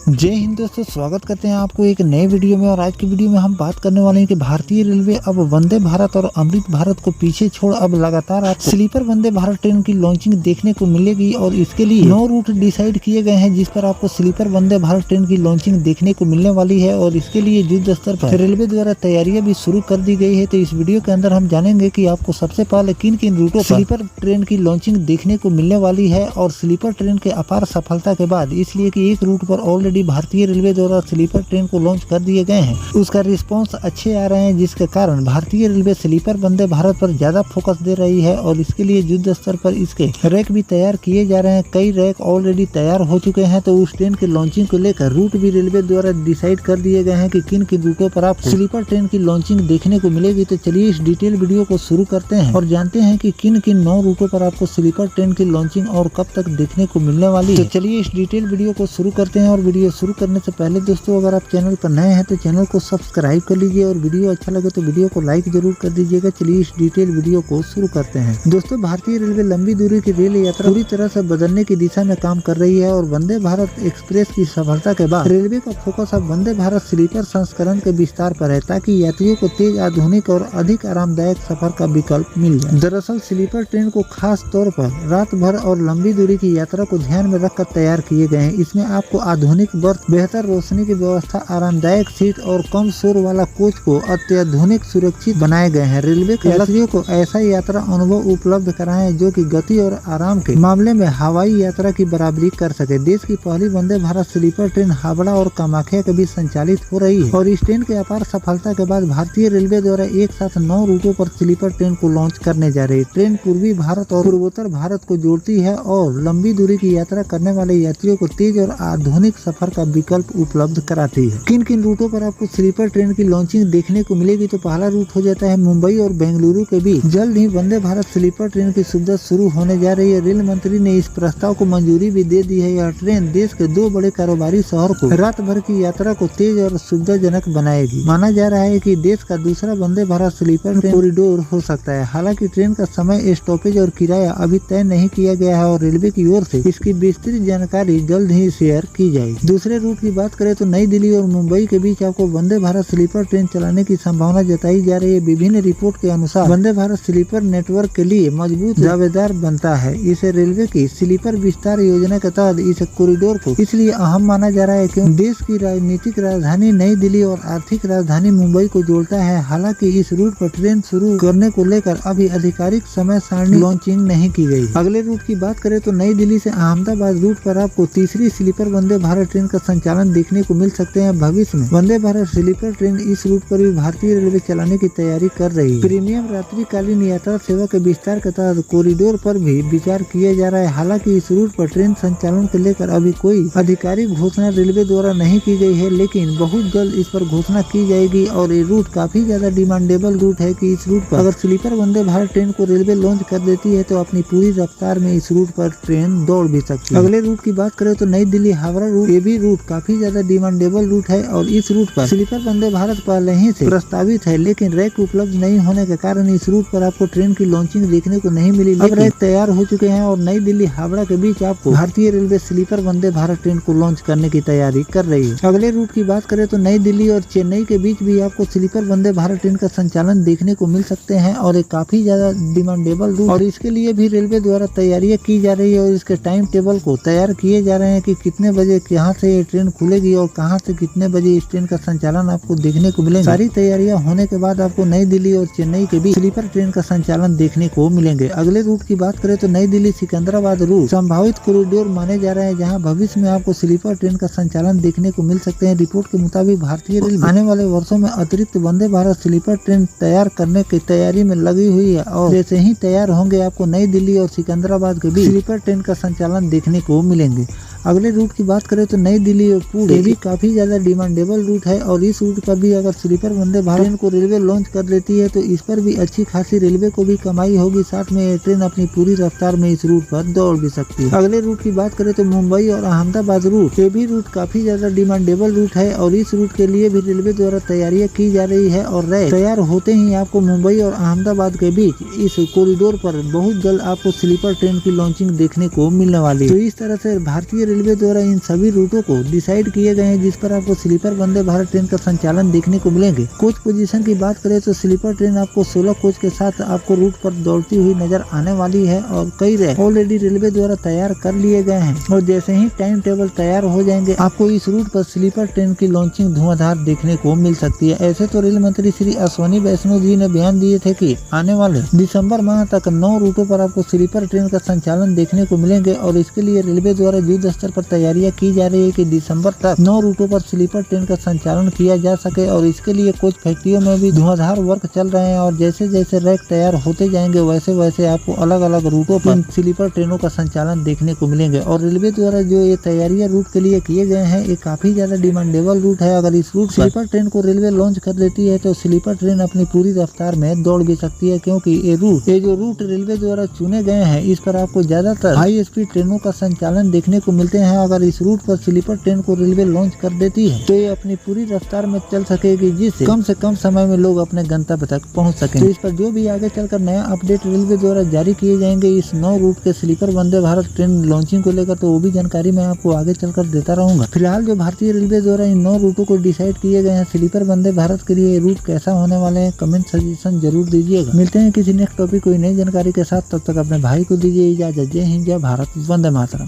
जय हिंद दोस्तों, स्वागत करते हैं आपको एक नए वीडियो में। और आज की वीडियो में हम बात करने वाले हैं कि भारतीय रेलवे अब वंदे भारत और अमृत भारत को पीछे छोड़ अब लगातार आपको स्लीपर वंदे भारत ट्रेन की लॉन्चिंग देखने को मिलेगी। और इसके लिए 9 रूट डिसाइड किए गए हैं जिस पर आपको स्लीपर वंदे भारत ट्रेन की लॉन्चिंग देखने को मिलने वाली है। और इसके लिए युद्ध स्तर पर रेलवे द्वारा तैयारियां भी शुरू कर दी गई है। तो इस वीडियो के अंदर हम जानेंगे कि आपको सबसे पहले किन किन रूटों पर स्लीपर ट्रेन की लॉन्चिंग देखने को मिलने वाली है। और स्लीपर ट्रेन के अपार सफलता के बाद, इसलिए कि एक रूट पर ऑलरेडी भारतीय रेलवे द्वारा स्लीपर ट्रेन को लॉन्च कर दिए गए हैं, उसका रिस्पांस अच्छे आ रहे हैं, जिसके कारण भारतीय रेलवे स्लीपर वंदे भारत पर ज्यादा फोकस दे रही है। और इसके लिए युद्ध स्तर पर इसके रैक भी तैयार किए जा रहे हैं। कई रैक ऑलरेडी तैयार हो चुके हैं। तो उस ट्रेन की लॉन्चिंग को लेकर रूट भी रेलवे द्वारा डिसाइड कर दिए गए हैं कि किन किन रूटों पर आपको स्लीपर ट्रेन की लॉन्चिंग देखने को मिलेगी। तो चलिए इस डिटेल वीडियो को शुरू करते हैं और जानते हैं कि किन किन 9 रूटों पर आपको स्लीपर ट्रेन की लॉन्चिंग और कब तक देखने को मिलने वाली है। तो चलिए इस डिटेल वीडियो को शुरू करते हैं। और वीडियो शुरू करने से पहले दोस्तों, अगर आप चैनल पर नए हैं तो चैनल को सब्सक्राइब कर लीजिए और वीडियो अच्छा लगे तो वीडियो को लाइक जरूर कर दीजिएगा। चलिए इस डिटेल वीडियो को शुरू करते हैं। दोस्तों, भारतीय रेलवे लंबी दूरी की रेल यात्रा पूरी तरह से बदलने की दिशा में काम कर रही है। और वंदे भारत एक्सप्रेस की सफलता के बाद रेलवे का फोकस अब वंदे भारत स्लीपर संस्करण के विस्तार पर है, ताकि यात्रियों को तेज, आधुनिक और अधिक आरामदायक सफर का विकल्प मिल जाए। दरअसल स्लीपर ट्रेन को खास तौर पर रात भर और लंबी दूरी की यात्रा को ध्यान में रखकर तैयार किए गए हैं। इसमें आपको आधुनिक बर्थ, बेहतर रोशनी की व्यवस्था, आरामदायक सीट और कम शोर वाला कोच को अत्याधुनिक सुरक्षित बनाए गए हैं। रेलवे के यात्रियों को ऐसा यात्रा अनुभव उपलब्ध कराएं जो कि गति और आराम के मामले में हवाई यात्रा की बराबरी कर सके। देश की पहली वंदे भारत स्लीपर ट्रेन हावड़ा और कामाख्या के बीच संचालित हो रही है। और इस ट्रेन के अपार सफलता के बाद भारतीय रेलवे द्वारा एक साथ 9 रूटों पर स्लीपर ट्रेन को लॉन्च करने जा रही है। ट्रेन पूर्वी भारत और पूर्वोत्तर भारत को जोड़ती है और लंबी दूरी की यात्रा करने वाले यात्रियों को तेज और आधुनिक सफर का विकल्प उपलब्ध कराती है। किन किन रूटों पर आपको स्लीपर ट्रेन की लॉन्चिंग देखने को मिलेगी? तो पहला रूट हो जाता है मुंबई और बेंगलुरु के बीच। जल्द ही वंदे भारत स्लीपर ट्रेन की सुविधा शुरू होने जा रही है। रेल मंत्री ने इस प्रस्ताव को मंजूरी भी दे दी है। यह ट्रेन देश के 2 बड़े कारोबारी शहर को रात भर की यात्रा को तेज और सुविधाजनक बनाएगी। माना जा रहा है कि देश का दूसरा Vande Bharat sleeper train corridor हो सकता है। हालांकि ट्रेन का समय, स्टॉपेज और किराया अभी तय नहीं किया गया है और रेलवे की ओर से इसकी विस्तृत जानकारी जल्द ही शेयर की जाएगी। दूसरे रूट की बात करें तो नई दिल्ली और मुंबई के बीच आपको वंदे भारत स्लीपर ट्रेन चलाने की संभावना जताई जा रही है। विभिन्न रिपोर्ट के अनुसार वंदे भारत स्लीपर नेटवर्क के लिए मजबूत दावेदार बनता है। इसे रेलवे की स्लीपर विस्तार योजना के तहत इस कॉरिडोर को इसलिए अहम माना जा रहा है क्योंकि देश की राजनीतिक राजधानी नई दिल्ली और आर्थिक राजधानी मुंबई को जोड़ता है। हालांकि इस रूट पर ट्रेन शुरू करने को लेकर अभी आधिकारिक समय सारणी लॉन्चिंग नहीं की गई। अगले रूट की बात करें तो नई दिल्ली से अहमदाबाद रूट पर आपको तीसरी स्लीपर वंदे भारत ट्रेन का संचालन देखने को मिल सकते हैं। भविष्य में वंदे भारत स्लीपर ट्रेन इस रूट पर भी भारतीय रेलवे चलाने की तैयारी कर रही है। प्रीमियम रात्रिकालीन यात्रा सेवा के विस्तार के तहत कॉरिडोर पर भी विचार किया जा रहा है। हालांकि इस रूट पर ट्रेन संचालन को लेकर अभी कोई आधिकारिक घोषणा रेलवे द्वारा नहीं की गई है, लेकिन बहुत जल्द इस पर घोषणा की जाएगी। और ये रूट काफी ज्यादा डिमांडेबल रूट है कि इस रूट पर अगर स्लीपर वंदे भारत ट्रेन को रेलवे लॉन्च कर देती है तो अपनी पूरी रफ्तार में इस रूट पर ट्रेन दौड़ भी सकती है। अगले रूट की बात करें तो नई दिल्ली हावड़ा रूट। ये भी रूट काफी ज्यादा डिमांडेबल रूट है और इस रूट पर स्लीपर वंदे भारत पहले ही से प्रस्तावित है, लेकिन रैक उपलब्ध नहीं होने के कारण इस रूट पर आपको ट्रेन की लॉन्चिंग देखने को नहीं मिली। अब रैक तैयार हो चुके हैं और नई दिल्ली हावड़ा के बीच आपको भारतीय railway sleeper Vande Bharat train को लॉन्च करने की तैयारी कर रही है। अगले रूट की बात करें तो नई दिल्ली और चेन्नई के बीच भी आपको स्लीपर वंदे भारत ट्रेन का संचालन देखने को मिल सकते हैं और एक काफी ज्यादा डिमांडेबल रूट, और इसके लिए भी रेलवे द्वारा तैयारियां की जा रही है और इसके टाइम टेबल को तैयार किए जा रहे हैं कि कितने बजे कहाँ से ये ट्रेन खुलेगी और कहाँ से कितने बजे इस ट्रेन का संचालन आपको देखने को मिलेंगे। सारी तैयारियां होने के बाद आपको नई दिल्ली और चेन्नई के बीच स्लीपर ट्रेन का संचालन देखने को मिलेंगे। अगले रूट की बात करें तो नई दिल्ली सिकंदराबाद रूट संभावित कॉरिडोर माने जा रहे हैं, जहां भविष्य में आपको स्लीपर ट्रेन का संचालन देखने को मिल सकते हैं। रिपोर्ट के मुताबिक भारतीय रेलवे आने वाले वर्षों में अतिरिक्त वंदे भारत स्लीपर ट्रेन तैयार करने की तैयारी में लगी हुई है और जैसे ही तैयार होंगे आपको नई दिल्ली और सिकंदराबाद के बीच स्लीपर ट्रेन का संचालन देखने को मिलेंगे। अगले रूट की बात करें तो नई दिल्ली और पुणे, ये भी काफी ज्यादा डिमांडेबल रूट है और इस रूट पर भी अगर स्लीपर वंदे भारत ट्रेन को रेलवे लॉन्च कर देती है तो इस पर भी अच्छी खासी रेलवे को भी कमाई होगी। साथ में ये ट्रेन अपनी पूरी रफ्तार में इस रूट पर दौड़ भी सकती है। अगले रूट की बात करें तो मुंबई और अहमदाबाद रूट, ये भी रूट काफी ज्यादा डिमांडेबल रूट है और इस रूट के लिए भी रेलवे द्वारा तैयारियां की जा रही है और रैक तैयार होते ही आपको मुंबई और अहमदाबाद के बीच इस कॉरिडोर पर बहुत जल्द आपको स्लीपर ट्रेन की लॉन्चिंग देखने को मिलने वाली है। तो इस तरह से भारतीय रेलवे द्वारा इन सभी रूटों को डिसाइड किए गए हैं जिस पर आपको स्लीपर वंदे भारत ट्रेन का संचालन देखने को मिलेंगे। कोच पोजीशन की बात करें तो स्लीपर ट्रेन आपको 16 कोच के साथ आपको रूट पर दौड़ती हुई नजर आने वाली है और कई रैक ऑलरेडी रेलवे द्वारा तैयार कर लिए गए हैं और जैसे ही टाइम टेबल तैयार हो जाएंगे आपको इस रूट पर स्लीपर ट्रेन की लॉन्चिंग धुआंधार देखने को मिल सकती है। ऐसे तो रेल मंत्री श्री अश्विनी वैष्णव जी ने बयान दिए थे कि आने वाले दिसंबर माह तक 9 रूटों पर आपको स्लीपर ट्रेन का संचालन देखने को मिलेंगे और इसके लिए रेलवे द्वारा युद्ध स्तर पर तैयारियां की जा रही है कि दिसंबर तक 9 रूटों पर स्लीपर ट्रेन का संचालन किया जा सके और इसके लिए कोच फैक्ट्रियों में भी धुआंधार वर्क चल रहे हैं और जैसे जैसे रैक तैयार होते जाएंगे वैसे वैसे आपको अलग अलग रूटों पर स्लीपर ट्रेनों का संचालन देखने को मिलेंगे। और रेलवे द्वारा जो ये तैयारियां रूट के लिए किए गए हैं ये काफी ज्यादा डिमांडेबल रूट है। अगर इस रूट स्लीपर ट्रेन को रेलवे लॉन्च कर देती है तो स्लीपर ट्रेन अपनी पूरी रफ्तार में दौड़ भी सकती है क्योंकि ये जो रूट रेलवे द्वारा चुने गए हैं इस पर आपको ज्यादातर हाई स्पीड ट्रेनों का संचालन देखने को मिलते हैं। अगर इस रूट पर स्लीपर ट्रेन को रेलवे लॉन्च कर देती है तो ये अपनी पूरी रफ्तार में चल सकेगी जिससे कम से कम समय में लोग अपने गंतव्य तक पहुंच सकें। तो इस पर जो भी आगे चलकर नया अपडेट रेलवे द्वारा जारी किए जाएंगे इस 9 रूट के sleeper Vande Bharat train launching को लेकर तो वो भी जानकारी मैं आपको आगे चलकर देता रहूंगा। फिलहाल जो भारतीय रेलवे द्वारा इन 9 रूटों को डिसाइड किए गए हैं स्लीपर वंदे भारत के लिए रूट कैसा होने वाले हैं कमेंट सजेशन जरूर दीजिएगा। मिलते हैं किसी नेक्स्ट टॉपिक कोई नई जानकारी के साथ, तब तक अपने भाई को दीजिए इजाजत। जय हिंद, जय भारत, वंदे मातरम।